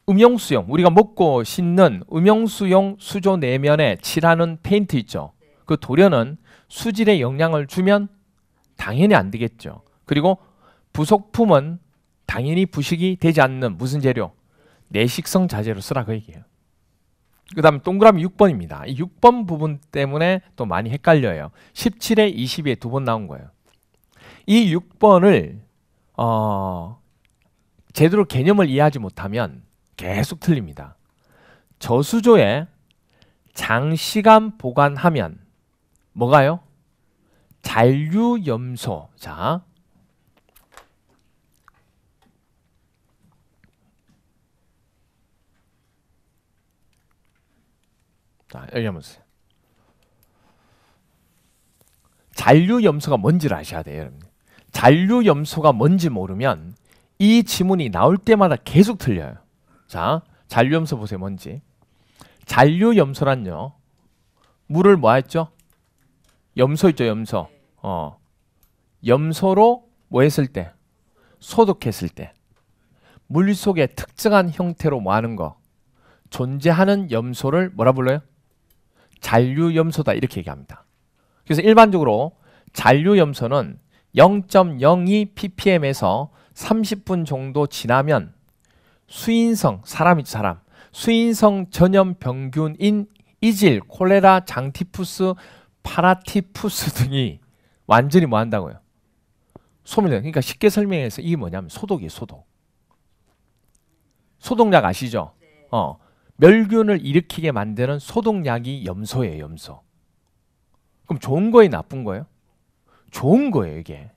음용수용, 우리가 먹고 씻는 음용수용 수조 내면에 칠하는 페인트 있죠. 그 도료는 수질에 영향을 주면 당연히 안 되겠죠. 그리고 부속품은 당연히 부식이 되지 않는 무슨 재료? 내식성 자재로 쓰라 그 얘기예요. 그 다음 동그라미 6번입니다. 이 6번 부분 때문에 또 많이 헷갈려요. 17에 22에 두 번 나온 거예요. 이 6번을 제대로 개념을 이해하지 못하면 계속 틀립니다. 저수조에 장시간 보관하면 뭐가요? 잔류염소. 자, 여기 한번 보세요. 잔류염소가 뭔지를 아셔야 돼요, 여러분. 잔류염소가 뭔지 모르면 이 지문이 나올 때마다 계속 틀려요. 자, 잔류염소 보세요, 뭔지. 잔류염소란요, 물을 뭐 했죠? 염소 있죠, 염소. 염소로 뭐 했을 때? 소독했을 때. 물 속에 특정한 형태로 뭐 하는 거? 존재하는 염소를 뭐라 불러요? 잔류염소다 이렇게 얘기합니다. 그래서 일반적으로 잔류염소는 0.02 ppm에서 30분 정도 지나면 수인성, 사람이죠, 사람. 수인성 전염병균인 이질, 콜레라, 장티푸스, 파라티푸스 등이 완전히 뭐 한다고요? 소멸돼요. 그러니까 쉽게 설명해서 이게 뭐냐면 소독이에요, 소독. 소독약 아시죠? 멸균을 일으키게 만드는 소독약이 염소예요, 염소. 그럼 좋은 거예요, 나쁜 거예요? 좋은 거예요, 이게.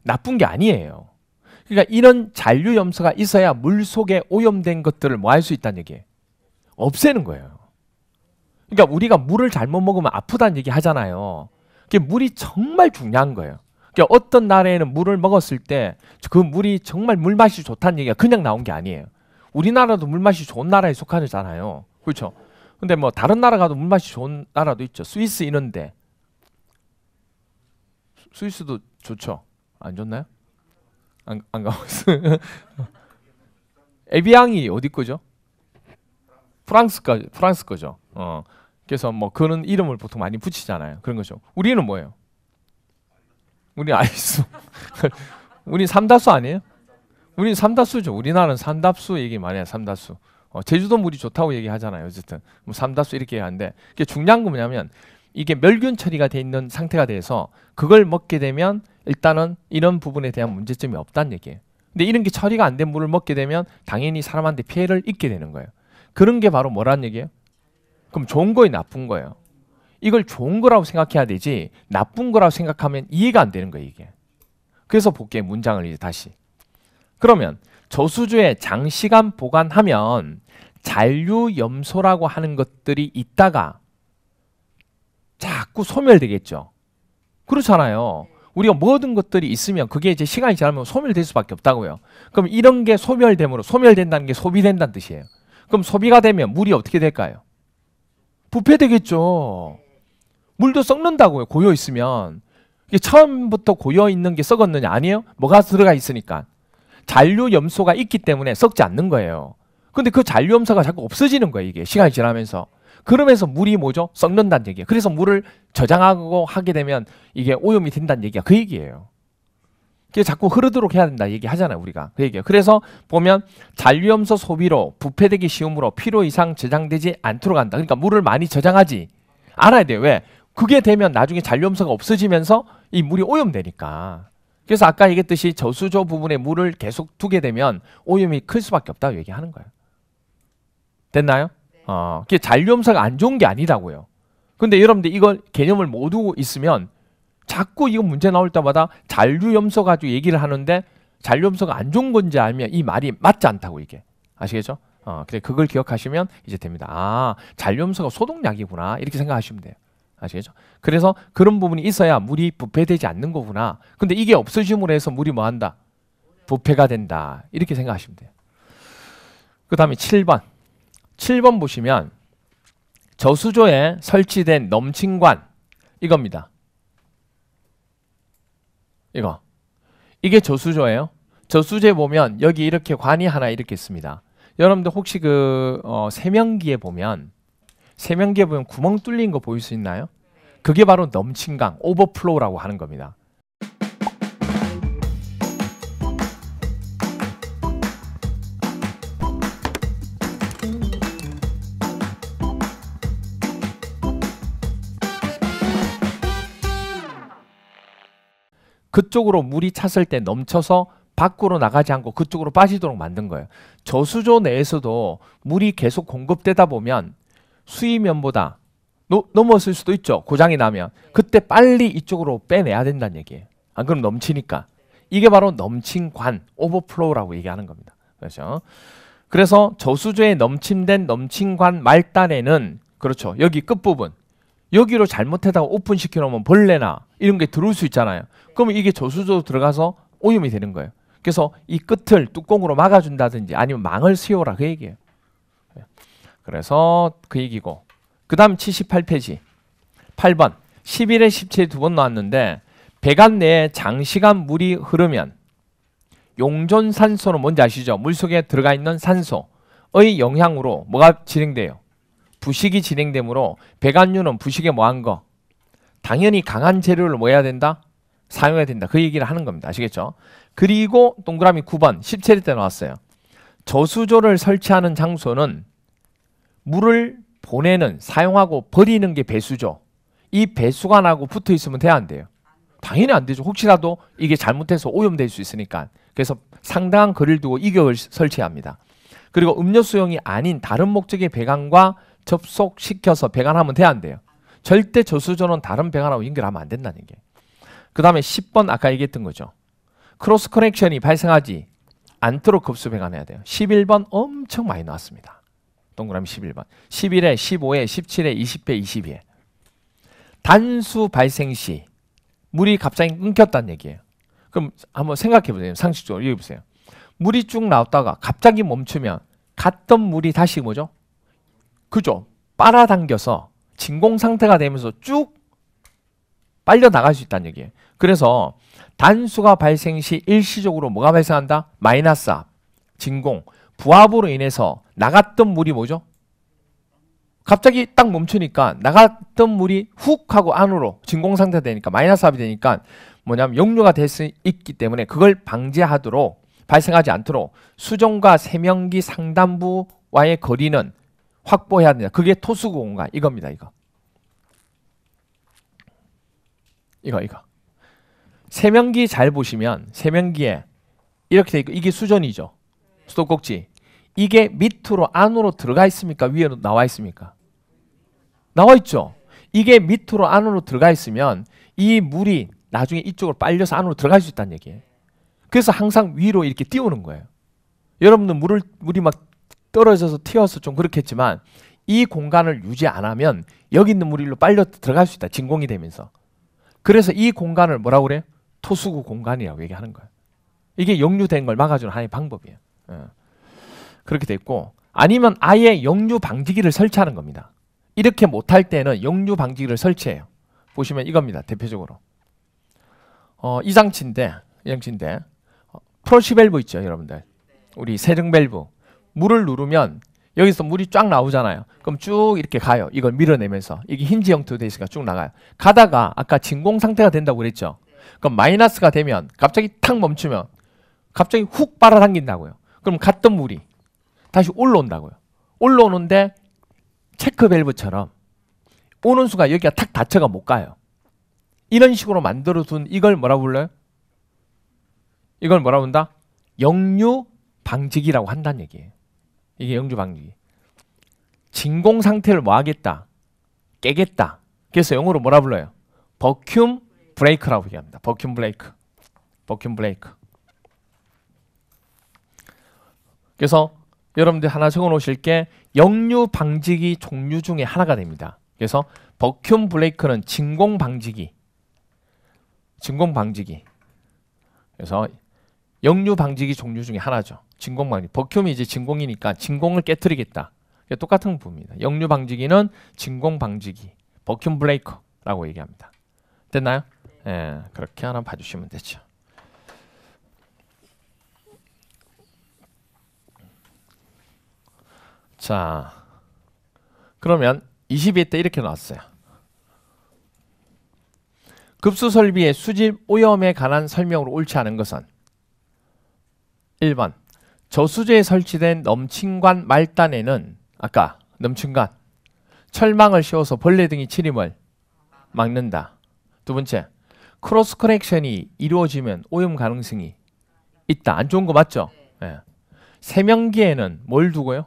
나쁜 게 아니에요. 그러니까 이런 잔류염소가 있어야 물 속에 오염된 것들을 뭐 할 수 있다는 얘기예요? 없애는 거예요. 그러니까 우리가 물을 잘못 먹으면 아프다는 얘기 하잖아요. 그게 물이 정말 중요한 거예요. 그러니까 어떤 나라에는 물을 먹었을 때 그 물이 정말 물맛이 좋다는 얘기가 그냥 나온 게 아니에요. 우리나라도 물맛이 좋은 나라에 속하잖아요. 그렇죠? 근데 뭐 다른 나라 가도 물맛이 좋은 나라도 있죠. 스위스 이런데. 스위스도 좋죠? 안 좋나요? 안 가봤어요. 에비앙이 어디 거죠? 프랑스 거죠. 그래서 뭐 그런 이름을 보통 많이 붙이잖아요. 그런 거죠. 우리는 뭐예요? 우리 아이스. 우리 삼다수 아니에요? 우리 삼다수죠. 우리나라는 삼다수 얘기 많이 해요. 삼다수. 제주도 물이 좋다고 얘기하잖아요. 어쨌든 뭐 삼다수 이렇게 얘기하는데 그게 중요한 건 뭐냐면 이게 멸균 처리가 돼 있는 상태가 돼서 그걸 먹게 되면 일단은 이런 부분에 대한 문제점이 없다는 얘기예요. 근데 이런 게 처리가 안 된 물을 먹게 되면 당연히 사람한테 피해를 입게 되는 거예요. 그런 게 바로 뭐라는 얘기예요? 그럼 좋은 거예요, 나쁜 거예요? 이걸 좋은 거라고 생각해야 되지 나쁜 거라고 생각하면 이해가 안 되는 거예요, 이게. 그래서 볼게요, 문장을 이제 다시. 그러면 저수조에 장시간 보관하면 잔류염소라고 하는 것들이 있다가 자꾸 소멸되겠죠. 그렇잖아요. 우리가 모든 것들이 있으면 그게 이제 시간이 지나면 소멸될 수밖에 없다고요. 그럼 이런 게 소멸됨으로 소멸된다는 게 소비된다는 뜻이에요. 그럼 소비가 되면 물이 어떻게 될까요? 부패되겠죠. 물도 썩는다고요. 고여 있으면. 이게 처음부터 고여 있는 게 썩었느냐? 아니에요. 뭐가 들어가 있으니까. 잔류 염소가 있기 때문에 썩지 않는 거예요. 근데 그 잔류 염소가 자꾸 없어지는 거예요. 이게 시간이 지나면서. 그러면서 물이 뭐죠? 썩는다는 얘기예요. 그래서 물을 저장하고 하게 되면 이게 오염이 된다는 얘기가 그 얘기예요. 그게 자꾸 흐르도록 해야 된다 얘기 하잖아요. 우리가. 그 얘기예요. 그래서 보면 잔류염소 소비로 부패되기 쉬우므로 필요 이상 저장되지 않도록 한다. 그러니까 물을 많이 저장하지 않아야 돼요. 왜? 그게 되면 나중에 잔류염소가 없어지면서 이 물이 오염되니까. 그래서 아까 얘기했듯이 저수조 부분에 물을 계속 두게 되면 오염이 클 수밖에 없다고 얘기하는 거예요. 됐나요? 그게 잔류염소가 안 좋은 게 아니라고요. 근데 여러분들 이걸 개념을 모두 있으면 자꾸 이거 문제 나올 때마다 잔류염소 가지고 얘기를 하는데 잔류염소가 안 좋은 건지 알면 이 말이 맞지 않다고 이게. 아시겠죠? 그래 그걸 기억하시면 이제 됩니다. 아, 잔류염소가 소독약이구나. 이렇게 생각하시면 돼요. 아시겠죠? 그래서 그런 부분이 있어야 물이 부패되지 않는 거구나. 근데 이게 없어짐으로 해서 물이 뭐 한다? 부패가 된다. 이렇게 생각하시면 돼요. 그 다음에 7번. 7번 보시면 저수조에 설치된 넘침관 이겁니다. 이게 저수조예요. 저수조에 보면 여기 이렇게 관이 하나 이렇게 있습니다. 여러분들 혹시 그 세면기에 보면 구멍 뚫린 거 보일 수 있나요? 그게 바로 넘침강, 오버플로우라고 하는 겁니다. 그쪽으로 물이 찼을 때 넘쳐서 밖으로 나가지 않고 그쪽으로 빠지도록 만든 거예요. 저수조 내에서도 물이 계속 공급되다 보면 수위면보다 넘어설 수도 있죠. 고장이 나면. 그때 빨리 이쪽으로 빼내야 된다는 얘기예요. 안 그럼 넘치니까. 이게 바로 넘침관, 오버플로우라고 얘기하는 겁니다. 그렇죠? 그래서 저수조에 넘침된 넘침관 말단에는 그렇죠. 여기 끝부분. 여기로 잘못하다가 오픈시켜 놓으면 벌레나 이런 게 들어올 수 있잖아요. 그러면 이게 저수조 들어가서 오염이 되는 거예요. 그래서 이 끝을 뚜껑으로 막아준다든지 아니면 망을 씌워라 그 얘기예요. 그래서 그 얘기고. 그 다음 78페이지 8번 11에 17 두 번 나왔는데 배관 내에 장시간 물이 흐르면 용존산소는 뭔지 아시죠? 물속에 들어가 있는 산소의 영향으로 뭐가 진행돼요? 부식이 진행되므로 배관류는 부식에 뭐한 거? 당연히 강한 재료를 뭐 해야 된다? 사용해야 된다. 그 얘기를 하는 겁니다. 아시겠죠? 그리고 동그라미 9번 17일 때 나왔어요. 저수조를 설치하는 장소는 물을 보내는, 사용하고 버리는 게 배수죠. 이 배수관하고 붙어 있으면 돼야 안 돼요? 당연히 안 되죠. 혹시라도 이게 잘못해서 오염될 수 있으니까. 그래서 상당한 거리를 두고 이격을 설치해야 합니다. 그리고 음료수용이 아닌 다른 목적의 배관과 접속시켜서 배관하면 돼야 안 돼요? 절대 저수조는 다른 배관하고 연결하면 안 된다는 게. 그 다음에 10번 아까 얘기했던 거죠. 크로스 커넥션이 발생하지 않도록 급수 배관해야 돼요. 11번 엄청 많이 나왔습니다. 동그라미 11번. 11에, 15에, 17에, 20에, 22에. 단수 발생 시 물이 갑자기 끊겼다는 얘기예요. 그럼 한번 생각해 보세요. 상식적으로 여기 보세요. 물이 쭉 나왔다가 갑자기 멈추면 갔던 물이 다시 뭐죠? 그죠? 빨아당겨서 진공 상태가 되면서 쭉 빨려 나갈 수 있다는 얘기예요. 그래서 단수가 발생 시 일시적으로 뭐가 발생한다? 마이너스 압, 진공, 부압으로 인해서 나갔던 물이 뭐죠? 갑자기 딱 멈추니까 나갔던 물이 훅 하고 안으로 진공 상태가 되니까 마이너스 압이 되니까 뭐냐면 역류가 될 수 있기 때문에 그걸 방지하도록 발생하지 않도록 수정과 세면기 상단부와의 거리는 확보해야 된다. 그게 토수구 공간 이겁니다. 이거. 세면기 잘 보시면 세면기에 이렇게 돼 있고 이게 수전이죠. 수도꼭지. 이게 밑으로 안으로 들어가 있습니까? 위로 나와 있습니까? 나와 있죠. 이게 밑으로 안으로 들어가 있으면 이 물이 나중에 이쪽으로 빨려서 안으로 들어갈 수 있다는 얘기예요. 그래서 항상 위로 이렇게 띄우는 거예요. 여러분들 물이 막 떨어져서 튀어서 좀 그렇겠지만 이 공간을 유지 안 하면 여기 있는 물이 일로 빨려 들어갈 수 있다. 진공이 되면서. 그래서 이 공간을 뭐라고 그래요? 토수구 공간이라고 얘기하는 거예요. 이게 역류된 걸 막아주는 하나의 방법이에요. 그렇게 돼 있고 아니면 아예 역류 방지기를 설치하는 겁니다. 이렇게 못할 때는 역류 방지기를 설치해요. 보시면 이겁니다. 대표적으로 이 장치인데 프러시 밸브 있죠, 여러분들. 우리 세정 밸브. 물을 누르면 여기서 물이 쫙 나오잖아요. 그럼 쭉 이렇게 가요. 이걸 밀어내면서. 이게 힌지 형태로 돼 있으니까 쭉 나가요. 가다가 아까 진공 상태가 된다고 그랬죠. 그럼 마이너스가 되면 갑자기 탁 멈추면 갑자기 훅 빨아당긴다고요. 그럼 갔던 물이 다시 올라온다고요. 올라오는데 체크 밸브처럼 오는 순간 여기가 탁 닫혀가 못 가요. 이런 식으로 만들어둔 이걸 뭐라고 불러요? 이걸 뭐라고 한다? 역류 방지기라고 한다는 얘기예요. 이게 역류 방지기. 진공 상태를 뭐 하겠다? 깨겠다. 그래서 영어로 뭐라 불러요? 버큐움 브레이크라고 얘기합니다. 버큐움 브레이크. 버큐움 브레이크. 그래서 여러분들 하나 적어 놓으실 게 역류 방지기 종류 중에 하나가 됩니다. 그래서 버큐움 브레이크는 진공 방지기. 진공 방지기. 그래서 역류 방지기 종류 중에 하나죠. 진공 방지. 버큐움이 이제 진공이니까 진공을 깨트리겠다. 똑같은 부분입니다. 역류 방지기는 진공 방지기. 버큐움 브레이커라고 얘기합니다. 됐나요? 예, 그렇게 하나 봐주시면 되죠. 자, 그러면 22회 때 이렇게 나왔어요. 급수 설비의 수질 오염에 관한 설명으로 옳지 않은 것은 1번 저수지에 설치된 넘침관 말단에는 아까 넘침관 철망을 씌워서 벌레 등의 침입을 막는다. 두 번째 크로스 커넥션이 이루어지면 오염 가능성이 있다. 안 좋은 거 맞죠? 네. 세면기에는 뭘 두고요?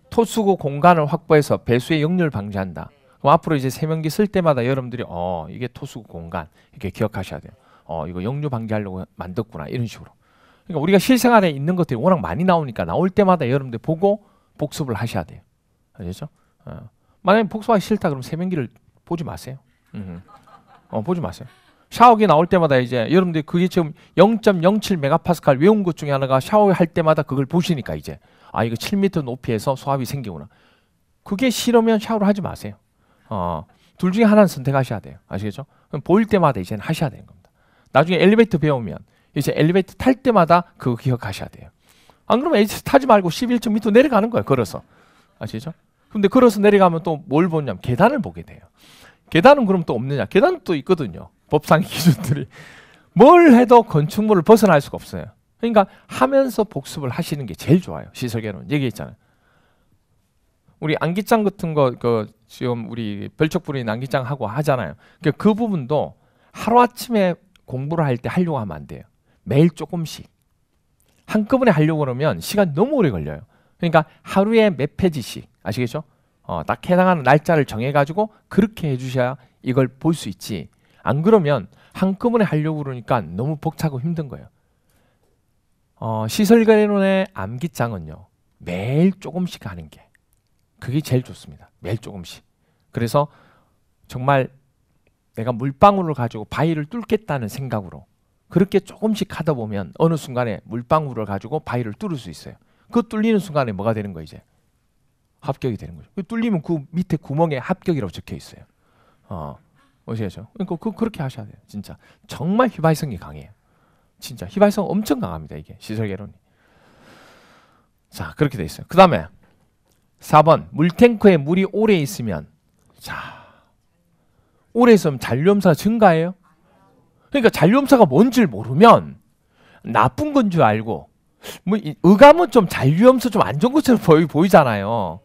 토수구 공간을 확보해서 배수의 역류를 방지한다. 그럼 앞으로 이제 세면기 쓸 때마다 여러분들이 이게 토수구 공간 이렇게 기억하셔야 돼요. 이거 역류 방지하려고 만들었구나 이런 식으로. 그러니까 우리가 실생활에 있는 것들이 워낙 많이 나오니까 나올 때마다 여러분들 보고 복습을 하셔야 돼요. 아시죠? 만약에 복습하기 싫다 그러면 세면기를 보지 마세요. 보지 마세요. 샤워기 나올 때마다 이제 여러분들 그게 지금 0.07 메가파스칼 외운 것 중에 하나가 샤워할 때마다 그걸 보시니까 이제 이거 7m 높이에서 소압이 생기구나. 그게 싫으면 샤워를 하지 마세요. 둘 중에 하나는 선택하셔야 돼요. 아시겠죠? 그럼 보일 때마다 이제는 하셔야 되는 겁니다. 나중에 엘리베이터 배우면 이제 엘리베이터 탈 때마다 그거 기억하셔야 돼요. 안 그러면 엘리베이터 타지 말고 11m 내려가는 거예요. 걸어서. 아시죠? 근데 걸어서 내려가면 또 뭘 보냐면 계단을 보게 돼요. 계단은 그럼 또 없느냐? 계단은 또 있거든요. 법상의 기준들이. 뭘 해도 건축물을 벗어날 수가 없어요. 그러니까 하면서 복습을 하시는 게 제일 좋아요. 시설계로는 얘기했잖아요. 우리 안기장 같은 거 지금 우리 별척부린 안기장 하고 하잖아요. 그 부분도 하루아침에 공부를 할 때 하려고 하면 안 돼요. 매일 조금씩. 한꺼번에 하려고 그러면 시간 너무 오래 걸려요. 그러니까 하루에 몇 페이지씩. 아시겠죠? 딱 해당하는 날짜를 정해가지고 그렇게 해주셔야 이걸 볼 수 있지. 안 그러면 한꺼번에 하려고 그러니까 너무 벅차고 힘든 거예요. 시설개론의 암기장은요. 매일 조금씩 하는 게 그게 제일 좋습니다. 매일 조금씩. 그래서 정말 내가 물방울을 가지고 바위를 뚫겠다는 생각으로 그렇게 조금씩 하다 보면 어느 순간에 물방울을 가지고 바위를 뚫을 수 있어요. 그 뚫리는 순간에 뭐가 되는 거 이제? 합격이 되는 거죠. 뚫리면 그 밑에 구멍에 합격이라고 적혀 있어요. 아시겠죠? 그러니까 그렇게 하셔야 돼요. 진짜 정말 휘발성이 강해요. 진짜 휘발성 엄청 강합니다. 이게 시설개론이. 자, 그렇게 돼 있어요. 그 다음에 4번 물탱크에 물이 오래 있으면 오래 있으면 잔류염사가 증가해요. 그러니까 잔류염사가 뭔지를 모르면 나쁜 건 줄 알고 뭐 의감은 좀 잔류염사 좀 안 좋은 것처럼 보이잖아요.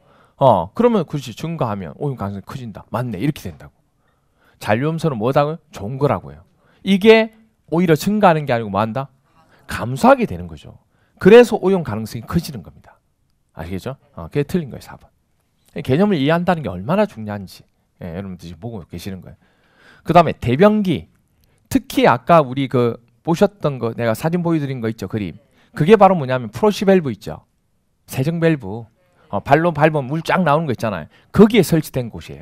그러면 그렇지 증가하면 오염 가능성이 커진다. 맞네 이렇게 된다고. 잔류염소는 뭐다고요? 좋은 거라고요. 이게 오히려 증가하는 게 아니고 뭐한다? 감소하게 되는 거죠. 그래서 오염 가능성이 커지는 겁니다. 아시겠죠? 그게 틀린 거예요. 4번. 개념을 이해한다는 게 얼마나 중요한지 여러분들이 지금 보고 계시는 거예요. 그 다음에 대변기. 특히 아까 우리 보셨던 거 내가 사진 보여드린 거 있죠. 그림. 그게 바로 뭐냐면 프러시 밸브 있죠. 세정 밸브. 발로 밟으면 물 쫙 나오는 거 있잖아요. 거기에 설치된 곳이에요.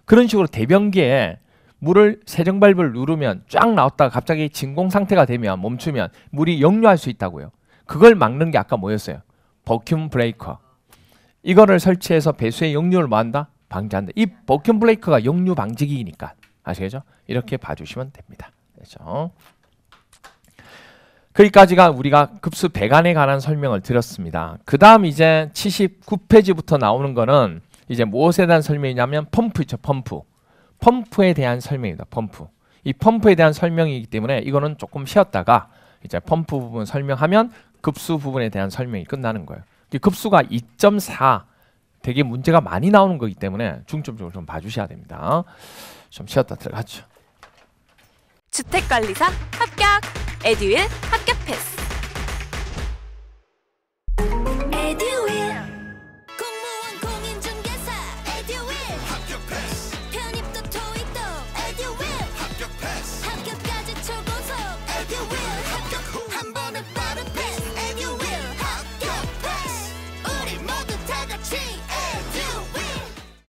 그런 식으로 대변기에 물을 세정 밸브를 누르면 쫙 나왔다가 갑자기 진공 상태가 되면 멈추면 물이 역류할 수 있다고요. 그걸 막는 게 아까 뭐였어요? 버큐움 브레이커. 이거를 설치해서 배수의 역류를 뭐한다? 방지한다. 이 버큐럼 브레이커가 역류 방지기니까 아시겠죠? 이렇게 봐주시면 됩니다. 그렇죠? 거기까지가 우리가 급수 배관에 관한 설명을 드렸습니다. 그 다음 이제 79페이지부터 나오는 거는 이제 무엇에 대한 설명이냐면 펌프 있죠. 펌프에 대한 설명입니다. 이 펌프에 대한 설명이기 때문에 이거는 조금 쉬었다가 이제 펌프 부분 설명하면 급수 부분에 대한 설명이 끝나는 거예요. 급수가 2.4 되게 문제가 많이 나오는 거기 때문에 중점적으로 좀 봐주셔야 됩니다. 좀 쉬었다 들어가죠. 주택관리사 합격! 에듀윌 합격 패스! 에듀윌 공무원 공인중개사 에듀윌 합격 패스 편입도 토익도 에듀윌 합격 패스 합격까지 초고속 에듀윌 합격 후